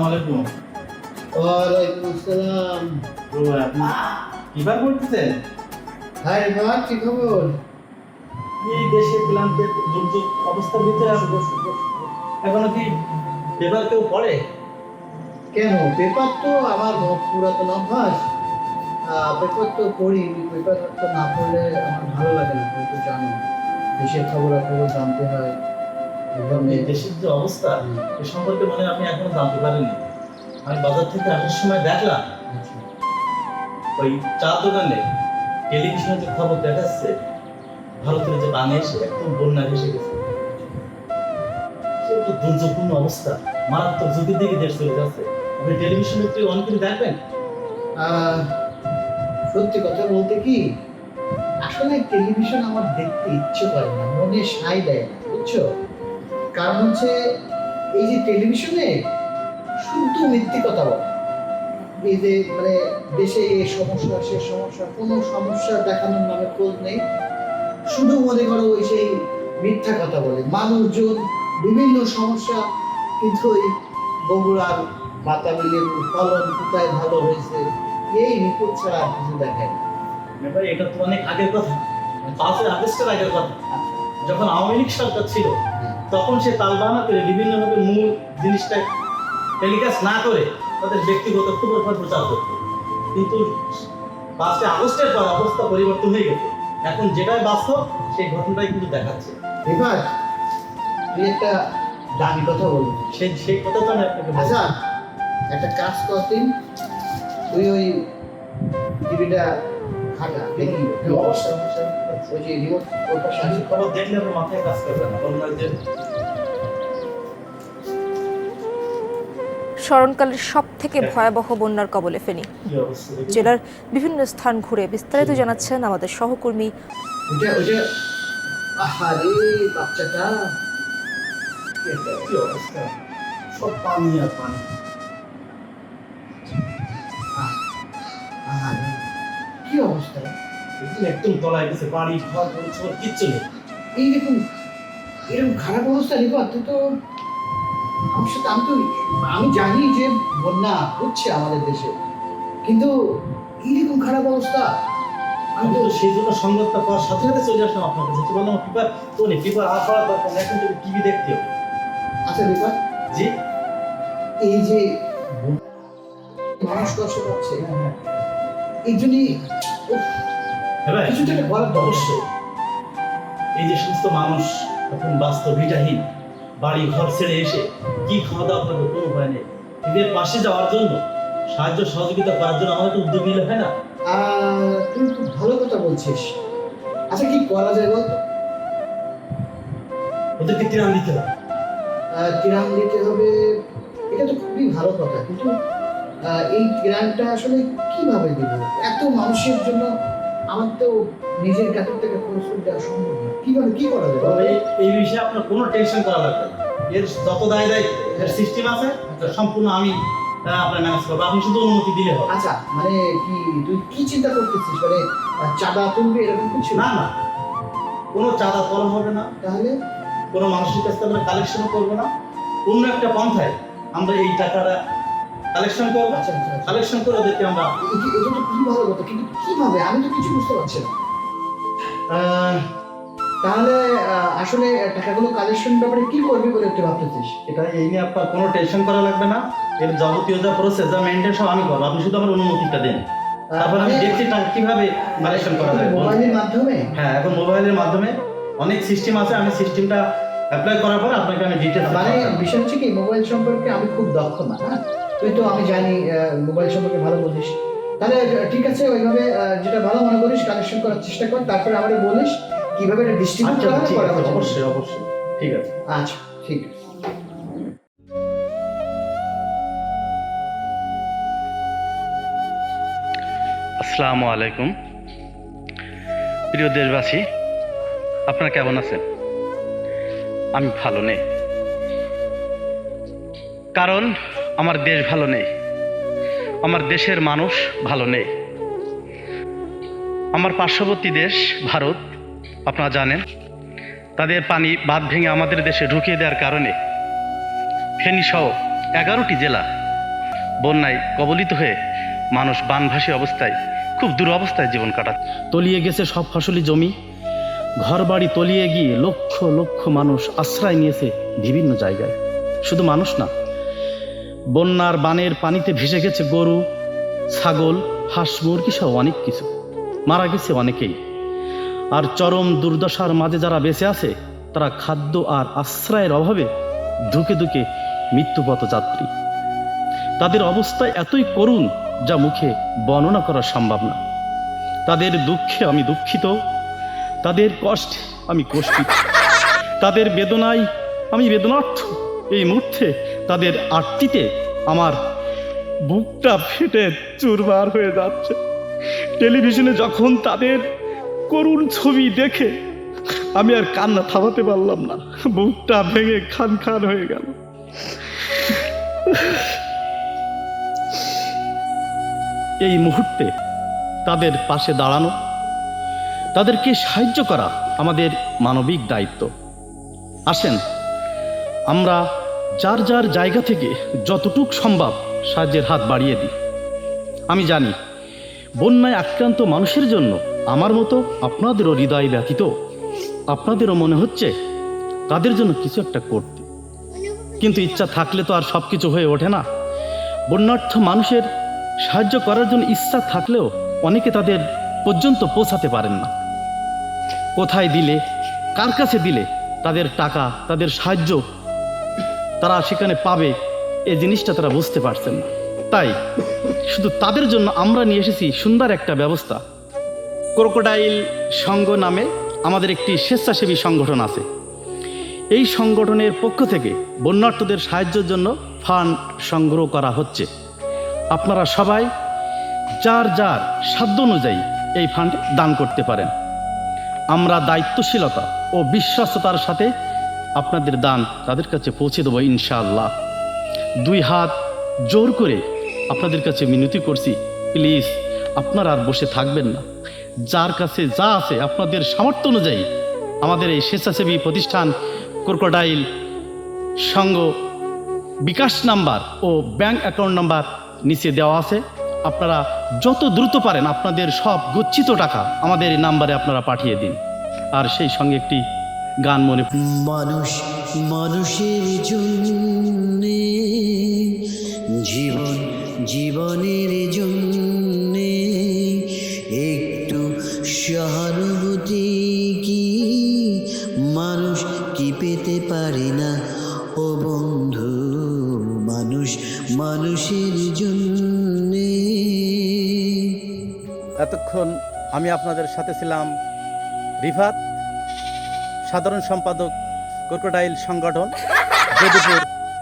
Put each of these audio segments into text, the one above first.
আলাইকুম। ওয়ালাইকুম আসসালাম। আপনি কিবার বলতেছেন? হাই মা, কি খবর? এই দেশে ক্লান্তের দুর্যোগ অবস্থার ভিতরে এখনো কি পেপার কেউ পড়ে? কেন, পেপার তো আমার পুরাতন অভ্যাস। পেপার তো পড়ি, পেপার তো না পড়লে আমার ভালো লাগে না। তুমি তো জানো, দেশের খবরাখবর জানতে হয়। এই দেশের যে অবস্থা এ সম্পর্কে মানে আপনি এখনো জানতে পারেননি। আমি বাজার থেকে আসার সময় দেখলাম ওই চা দোকানে টেলিভিশনে যে খবর দেখাচ্ছে ভারতের যে পানি এসে একদম বন্যা এসে গেছে। একটা দুর্যোগপূর্ণ অবস্থা, মারাত্মক ঝুঁকির দিকে দেশ চলে যাচ্ছে। আপনি টেলিভিশনে একটু অন করে দেখবেন। সত্যি কথা বলতে কি, আসলে টেলিভিশন আমার দেখতে ইচ্ছে করে না, মনে সায় দেয় না, বুঝছো? কারণ হচ্ছে এই যে টেলিভিশনে শুদ্ধ মিথ্যে কথা বলে। এই যে মানে দেশে এই সমস্যা সে সমস্যা, কোনো সমস্যা দেখানোর নামে খোঁজ নেই। শুধু মনে করো ওই সেই মিথ্যা কথা বলে মানুষজন বিভিন্ন সমস্যা, কিন্তু ওই বগুড়ার বাতাবিলের ফলন কোথায় ভালো হয়েছে এই রিপোর্ট ছাড়া আর কিছু দেখায় না। ভাই এটা তো অনেক আগের কথা, 5ই আগস্টের আগের কথা। যখন আওয়ামী লীগ সরকার ছিল তখন সে তালবাহানা করে বিভিন্নভাবে মূল জিনিসটা টেলিকাস্ট না করে তাদের ব্যক্তিগত খবর প্রচার করতো। কিন্তু 5ই আগস্টের পর অবস্থা পরিবর্তন হয়ে গেছে। এখন যেটাই বাস্তব সেই ঘটনাটাই কিন্তু দেখাচ্ছে। এবার তুই একটা দামি কথা বলবি, সেই কথা তো আমি আপনাকে বলছি। আচ্ছা একটা কাজ করতেন, তুই ওই টিভিটা খাটা দেখি কি অবস্থা ওই যে রিমোট ওর পাশে আছে। খবর দেখলে আপনার মাথায় কাজ করবে না, বলুন যে স্মরণকালের সব থেকে ভয়াবহ বন্যার কবলে ফেনী। কি অবস্থা দেখুন। জেলার বিভিন্ন স্থান ঘুরে বিস্তারিত জানাচ্ছেন আমাদের সহকর্মী। ওইটা আহারে বাচ্চাটা, কি অবস্থা, সব পানি আর পানি। আহারে কি অবস্থা! দেখুন একদম তলায় গেছে, বাড়ি ঘর পরিচ্ছন্ন কিচ্ছু নেই। এইরকম এরকম খারাপ অবস্থা রিপোর্ট তুই তো আমার সাথে, আমি জানি যে বন্যা হচ্ছে আমাদের দেশে, কিন্তু এইরকম খারাপ অবস্থা আমি তো সেই জন্য সংবাদটা পাওয়ার সাথে সাথে চলে আসলাম আপনার কাছে। তো বললাম পেপার তো নেই, পেপার আর পড়ার দরকার নেই, এখন তো টিভি দেখতে হবে। আচ্ছা রিপোর্ট, জি এই যে মানুষ কষ্ট পাচ্ছে এই জন্যই হ্যাঁ কিছু তো একটা করার দরকার। অবশ্যই। এই যে সমস্ত মানুষ এখন বাস্তব ভিটাহীন, বাড়ি ঘর ছেড়ে এসে কি খাওয়া দাওয়া করবে কোনো উপায় নেই। এদের পাশে যাওয়ার জন্য, সাহায্য সহযোগিতা করার জন্য আমাদের তো উদ্যোগ নিলে হয় না। তুই খুব ভালো কথা বলছিস। আচ্ছা কি করা যায় বলতো? ওদেরকে ত্রাণ দিতে হবে। ত্রাণ দিতে হবে, এটা তো খুবই ভালো কথা, কিন্তু এই ত্রাণটা আসলে কিভাবে দিব? এত মানুষের জন্য আমার তো নিজের কাছে থেকে খরচ করে দেওয়া সম্ভব না। কিভাবে কি করা যায়? তবে এই বিষয়ে আপনার কোনো টেনশন করা লাগবে না। এর যত দায় দায়িত্ব এর সিস্টেম আছে, সম্পূর্ণ আমি আপনার ম্যানেজ করবো। আপনি শুধু অনুমতি দিলে হবে। আচ্ছা মানে কি তুই কি চিন্তা করতেছিস, মানে চাঁদা তুলবে এরকম কিছু? না না, কোনো চাঁদা তোলা হবে না, তাহলে কোনো মানুষের কাছ থেকে আমরা কালেকশনও করবো না। অন্য একটা পন্থায় আমরা এই টাকাটা কালেকশন করবো। আচ্ছা আচ্ছা আচ্ছা। কালেকশন করে ওদেরকে আমরা এটা তো খুবই ভালো কথা, কিন্তু কিভাবে আমি তো কিছু বুঝতে পারছি না। তাহলে আসলে টাকাগুলো কালেকশন ব্যাপারে কি করবি বলে একটু ভাবতেছিস? এটা এই নিয়ে আপনার কোনো টেনশন করা লাগবে না। এর যাবতীয় যা প্রসেস যা মেনটেন সব আমি করবো, আপনি শুধু আমার অনুমতিটা দেন। তারপর আমি দেখছি টাকা কিভাবে কালেকশন করা যায়। মোবাইলের মাধ্যমে? হ্যাঁ, এখন মোবাইলের মাধ্যমে অনেক সিস্টেম আছে। আমি সিস্টেমটা অ্যাপ্লাই করার পর আপনাকে আমি ডিটেলস মানে বিষয় হচ্ছে কি, মোবাইল সম্পর্কে আমি খুব দক্ষ না, হ্যাঁ তুই তো আমি জানি মোবাইল সম্পর্কে ভালো বুঝিস। তাহলে ঠিক আছে, ওইভাবে যেটা ভালো মনে করিস কালেকশন করার চেষ্টা কর, তারপরে আমাকে বলিস কিভাবে এটা ডিস্ট্রিবিউট করা হবে। করা হবে অবশ্যই অবশ্যই, ঠিক আছে। আচ্ছা ঠিক আছে। আসসালামু আলাইকুম, প্রিয় দেশবাসী, আপনারা কেমন আছেন? আমি ভালো নেই, কারণ আমার দেশ ভালো নেই, আমার দেশের মানুষ ভালো নেই। আমার পার্শ্ববর্তী দেশ ভারত, আপনারা জানেন, তাদের পানি বাঁধ ভেঙে আমাদের দেশে ঢুকিয়ে দেওয়ার কারণে ফেনী সহ 11টি জেলা বন্যায় কবলিত হয়ে মানুষ বানভাসী অবস্থায় খুব দুরবস্থায় জীবন কাটাচ্ছে। তলিয়ে গেছে সব ফসলি জমি, ঘরবাড়ি তলিয়ে গিয়ে লক্ষ লক্ষ মানুষ আশ্রয় নিয়েছে বিভিন্ন জায়গায়। শুধু মানুষ না, বন্যার বানের পানিতে ভেসে গেছে গরু, ছাগল, হাঁস, মুরগি সহ অনেক কিছু। মারা গেছে অনেকেই। আর চরম দুর্দশার মাঝে যারা বেঁচে আছে তারা খাদ্য আর আশ্রয়ের অভাবে ধুকে ধুকে মৃত্যুপথ যাত্রী। তাদের অবস্থা এতই করুণ যা মুখে বর্ণনা করা সম্ভব না। তাদের দুঃখে আমি দুঃখিত, তাদের কষ্টে আমি কষ্টিত, তাদের বেদনায় আমি বেদনার্থ। এই মুহূর্তে তাদের আরতিতে আমার বুকটা ফেটে চুরমার হয়ে যাচ্ছে। টেলিভিশনে যখন তাদের করুণ ছবি দেখে আমি আর কান্না থামাতে পারলাম না, বুকটা ভেঙে খান খান হয়ে গেল। এই মুহূর্তে তাদের পাশে দাঁড়ানো, তাদেরকে সাহায্য করা আমাদের মানবিক দায়িত্ব। আসেন আমরা যার যার জায়গা থেকে যতটুক সম্ভব সাহায্যের হাত বাড়িয়ে দিই। আমি জানি বন্যায় আক্রান্ত মানুষের জন্য আমার মতো আপনাদেরও হৃদয় ব্যথিত, আপনাদেরও মনে হচ্ছে তাদের জন্য কিছু একটা করতে, কিন্তু ইচ্ছা থাকলে তো আর সব কিছু হয়ে ওঠে না। বন্যার্থ মানুষের সাহায্য করার জন্য ইচ্ছা থাকলেও অনেকে তাদের পর্যন্ত পৌঁছাতে পারেন না। কোথায় দিলে, কার কাছে দিলে তাদের টাকা, তাদের সাহায্য তারা সেখানে পাবে, এই জিনিসটা তারা বুঝতে পারছেন না। তাই শুধু তাদের জন্য আমরা নিয়ে এসেছি সুন্দর একটা ব্যবস্থা। ক্রোকোডাইল সংঘ নামে আমাদের একটি স্বেচ্ছাসেবী সংগঠন আছে। এই সংগঠনের পক্ষ থেকে বন্যার্থদের সাহায্যের জন্য ফান্ড সংগ্রহ করা হচ্ছে। আপনারা সবাই যার যার সাধ্য অনুযায়ী এই ফান্ডে দান করতে পারেন। আমরা দায়িত্বশীলতা ও বিশ্বস্ততার সাথে আপনাদের দান তাদের কাছে পৌঁছে দেবো ইনশাআল্লাহ। দুই হাত জোর করে আপনাদের কাছে মিনতি করছি, প্লিজ আপনারা আর বসে থাকবেন না। যার কাছে যা আছে আপনাদের সামর্থ্য অনুযায়ী আমাদের এই স্বেচ্ছাসেবী প্রতিষ্ঠান ক্রোকোডাইল সংঘ বিকাশ নাম্বার ও ব্যাংক অ্যাকাউন্ট নাম্বার নিচে দেওয়া আছে। আপনারা যত দ্রুত পারেন আপনাদের সব গচ্ছিত টাকা আমাদের এই নাম্বারে আপনারা পাঠিয়ে দিন। আর সেই সঙ্গে একটি গান মনে মানুষ মানুষের জন্যে, জীবন জীবনের জন্যে একটু সহানুভূতি কি মানুষ কি পেতে পারে না ও বন্ধু, মানুষ মানুষের জন্যে। এতক্ষণ আমি আপনাদের সাথে ছিলাম রিফাত, সাধারণ সম্পাদক ক্রোকোডাইল সংগঠন, যদুপুর,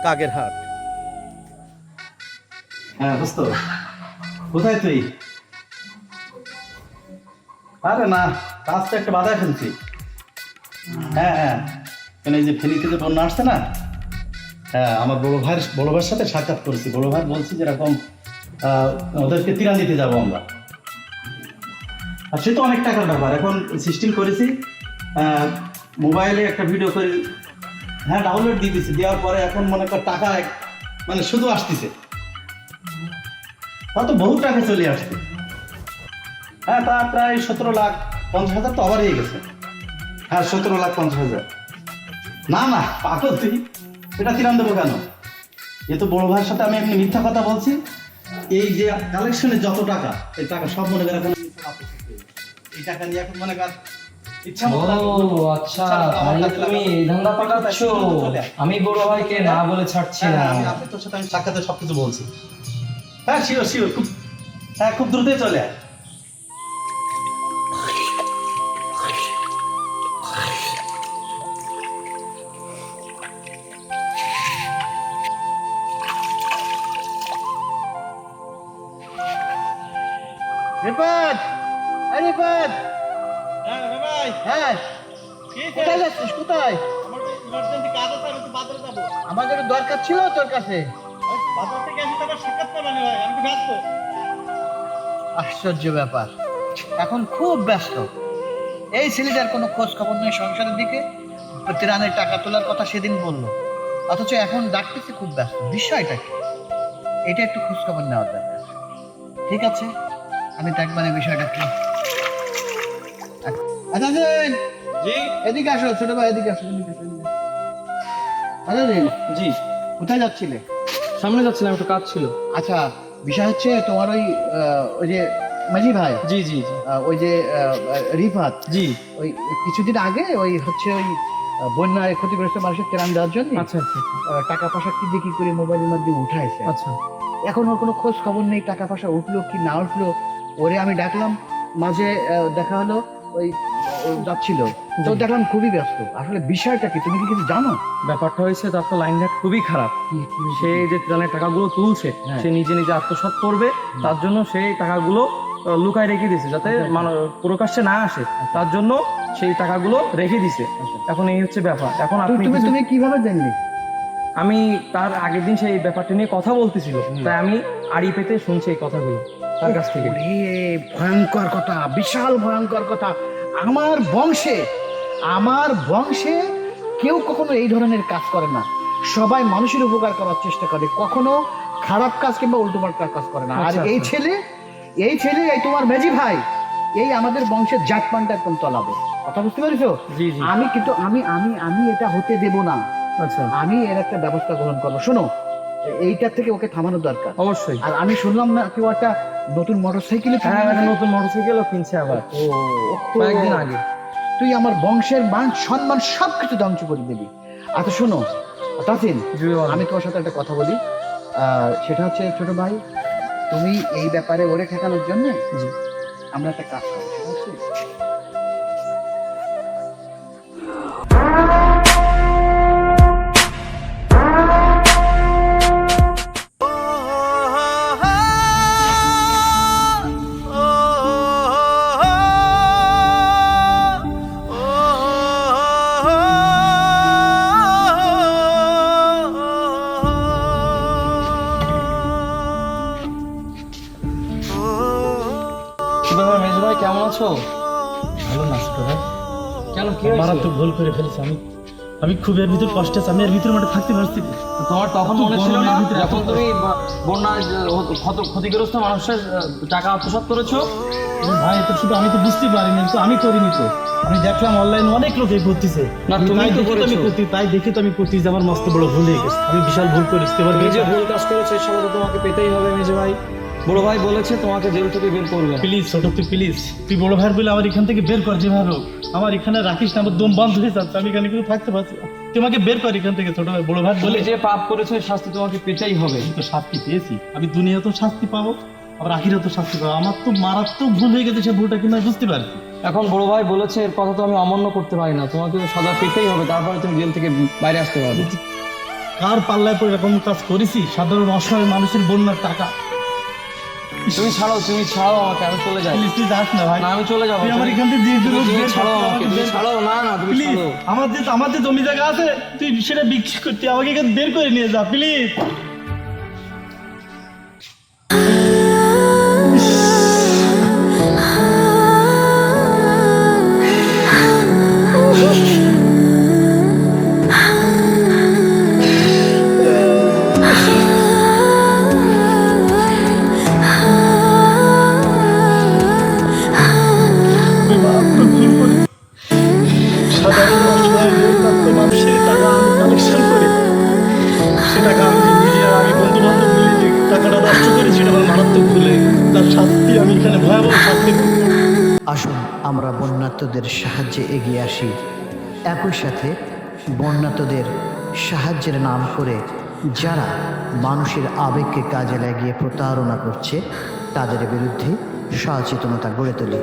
কাগেরহাট। হ্যাঁ দোস্ত, কোথায় তুই? আরে না, কাজ তো একটা বাধায় ফেলছি। হ্যাঁ হ্যাঁ, কেন এই যে ফেনীতে যে বন্যা আসছে না, হ্যাঁ আমার বড় ভাইয়ের সাথে সাক্ষাৎ করেছি। বড় ভাই বলছি যেরকম ওদেরকে ত্রাণ দিতে যাবো আমরা। আর সে তো অনেক টাকার ব্যাপার। এখন সিস্টেম করেছি, মোবাইলে একটা ভিডিও করে হ্যাঁ ডাউনলোড দিয়ে দিচ্ছি। দেওয়ার পরে এখন মনে কর টাকা মানে শুধু আসতেছে, তা তো বহু টাকা চলে আসছে। হ্যাঁ তা প্রায় 17,50,000 তো আবার হয়ে গেছে। হ্যাঁ 17,50,000। না না পাগল তুই, এটা ত্রাণ দেবো কেন? এ তো বড় ভাইয়ের সাথে আমি এমনি মিথ্যা কথা বলছি। এই যে কালেকশনের যত টাকা, এই টাকা সব মনে করে এখন এই টাকা নিয়ে এখন মনে কর ইচ্ছা মতো আচ্ছা, তাহলে তুমি এই ধান্দা পাকাচ্ছ। আমি বড় ভাইকে না বলে ছাড়ছি না। আমি তোর সাথে আমি সাক্ষাতে সবকিছু বলছি। হ্যাঁ শিওর শিওর, খুব হ্যাঁ খুব দ্রুতই চলে আয়। রিফাত, এই রিফাত, হ্যাঁ ভাই, হ্যাঁ কোথায় যাচ্ছিস? কোথায়? আমার ইমার্জেন্সি কাজ আছে, আমি তো বাজারে যাবো। আমার যেটা দরকার ছিল তোর কাছে। বাজার থেকে এসে তো আবার সাক্ষাৎ পাবানি ভাই, আমি তো ব্যস্ত। আশ্চর্য ব্যাপার, এখন খুব ব্যস্ত। এই ছেলেটার কোনো খোঁজ খবর নেই সংসারের দিকে। ত্রাণের টাকা তোলার কথা সেদিন বললো, অথচ এখন ডাকতেছে খুব ব্যস্ত। বিষয়টা কি? এটা একটু খোঁজখবর নেওয়ার দরকার। ঠিক আছে, আমি দেখবার এই বিষয়টা কি। আচ্ছা জি এদিকে আসো ছোট ভাই, এদিকে আসো, এদিকে আসো, এদিকে আসো। আচ্ছা জি, কোথায় যাচ্ছিলে? সামনে যাচ্ছিলাম, একটু কাজ ছিল। আচ্ছা, বিষয় হচ্ছে তোমার ওই যে মাঝি ভাই, জি জি জি ওই যে রিফাত, জি। ওই কিছুদিন আগে ওই হচ্ছে ওই বন্যায় ক্ষতিগ্রস্ত মানুষের ত্রাণ দেওয়ার জন্য আচ্ছা আচ্ছা টাকা পয়সা কি দেখি করে মোবাইলের মাধ্যমে উঠাইছে। আচ্ছা। এখন ওর কোনো খোঁজ খবর নেই, টাকা পয়সা উঠলো কি না উঠলো। ওরে আমি ডাকলাম, মাঝে দেখা হলো ওই ও যাচ্ছিল, তো দেখলাম খুবই ব্যস্ত। আসলে বিষয়টা কি তুমি কি কিছু জানো? ব্যাপারটা হয়েছে, তার তো লাইনঘাট খুবই খারাপ। সে যে ত্রাণের টাকাগুলো তুলছে, হ্যাঁ। সে নিজে নিজে আত্মসাৎ করবে, তার জন্য সেই টাকাগুলো লুকায় রেখে দিছে, যাতে প্রকাশ্যে না আসে, তার জন্য সেই টাকাগুলো রেখে দিছে। এখন এই হচ্ছে ব্যাপার। এখন আপনি তুমি তুমি কিভাবে জানলে? আমি তার আগের দিন সেই ব্যাপারটা নিয়ে কথা বলতেছিল, তাই আমি আড়ি পেতে শুনছি এই কথাগুলো তার কাছ থেকে। ওরে, ভয়ঙ্কর কথা, বিশাল ভয়ঙ্কর কথা। আমার বংশে কেউ কখনো এই ধরনের কাজ করে না। সবাই মানুষের উপকার করার চেষ্টা করে, কখনো খারাপ কাজ কিংবা উল্টোপাল্টা কাজ করে না। আর আচ্ছা, এই আচ্ছা। ছেলে এই তোমার মেজি ভাই, এই আমাদের বংশের জাতমানটা একদম তলাবে। কথা বুঝতে পারছো? জি জি। আমি কিন্তু আমি এটা হতে দেব না। আচ্ছা, আমি এর একটা ব্যবস্থা গ্রহণ করবো। শোনো, এইটার থেকে ওকে থামানো দরকার। অবশ্যই। আর আমি শুনলাম না কেউ একটা নতুন মোটরসাইকেল। হ্যাঁ, একটা নতুন মোটরসাইকেলও কিনছে আবার কয়েকদিন আগে। তুই আমার বংশের মান সম্মান সবকিছু ধ্বংস করে দিবি। আচ্ছা শোনো তাসিন, জি বলো। আমি তোমার সাথে একটা কথা বলি। সেটা হচ্ছে ছোট ভাই, তুমি এই ব্যাপারে ওরে ঠেকানোর জন্য জি। আমরা একটা কাজ করবো। সেটা হচ্ছে কি ব্যাপার মেজো ভাই, কেমন আছো? ভালো না ছোট ভাই, কেন, কি হয়েছে? মারাত্মক ভুল করে ফেলেছি আমি খুব এর ভিতর কষ্ট আছে। আমি এর ভিতর মাঠে থাকতে পারছি না। তোমার তখন এত মনে ছিল গরমের না ভিতরে যখন এত তুমি বন্যায় ক্ষতিগ্রস্ত মানুষের টাকা আত্মসাৎ করেছো? ভাই তো শুধু আমি তো বুঝতে পারিনি, তো আমি করিনি। তো আমি দেখলাম অনলাইন অনেক লোক এই করতেছে, না, তুমি তাই তো দেখে তো আমি করেছো। করতে, তাই দেখে তো আমি করতে যে আমার মস্ত বড় ভুল হয়ে গেছে। আমি বিশাল ভুল করেছি। এবার তুমি যে ভুল কাজ করেছো এর সাথে তো তোমাকে পেতেই হবে মেজো ভাই। বড় ভাই বলেছে তোমাকে জেল থেকে বের করবে। প্লিজ ছোট, তুই প্লিজ, তুই বড় ভাই বলে আমার এখান থেকে বের কর যেভাবে হোক। আমার এখানে রাখিস না, আমার দম বন্ধ হয়ে যাচ্ছে। আমি এখানে কিন্তু থাকতে পারছি না। তুই আমাকে বের কর এখান থেকে ছোট ভাই, বড় ভাই বলে। বলে যে পাপ করেছো এর শাস্তি তোমাকে পেতেই হবে। আমি তো শাস্তি পেয়েছি, আমি দুনিয়াতেও শাস্তি পাবো, আবার আখিরাতেও শাস্তি পাবো। আমার তো মারাত্মক ভুল হয়ে গেছে, সে ভুলটা কিন্তু আমি বুঝতে পারছি। এখন বড় ভাই বলেছে, এর কথা তো আমি অমান্য করতে পারি না। তোমাকে তো সাজা পেতেই হবে, তারপরে তুমি জেল থেকে বাইরে আসতে পারবে। কার পাল্লায় পরে এরকম কাজ করেছি? সাধারণ অসহায় মানুষের বন্যার টাকা। তুমি ছাড়ো আমাকে, আমি চলে যাই। প্লিজ তুই যাস না ভাই, না, আমি চলে যাবো। তুই আমার এখান থেকে দিয়ে দিবি, তুমি বের কর, ছাড়ো তুই আমাকে, তুমি বের কর। ছাড়ো। না না, তুমি প্লিজ, ছাড়ো। আমার যে জমি জায়গা আছে, তুই সেটা বিক্রি করতে আমাকে এখানে বের করে নিয়ে যা প্লিজ। সাধারণ অসহায় দুর্গত মানুষের টাকা আমি কালেকশন করে, সে টাকা আমি যে নিজে আর আমি বন্ধু বান্ধব মিলে যে টাকাটা নষ্ট করেছি, সেটা আমার মারাত্মক ভুলে, তার শাস্তি আমি এখানে ভয়াবহ শাস্তি ভুগছি। আসুন আমরা বন্যার্তদের সাহায্যে এগিয়ে আসি। একই সাথে বন্যার্তদের সাহায্যের নাম করে যারা মানুষের আবেগকে কাজে লাগিয়ে প্রতারণা করছে, তাদের বিরুদ্ধে সচেতনতা গড়ে তুলি।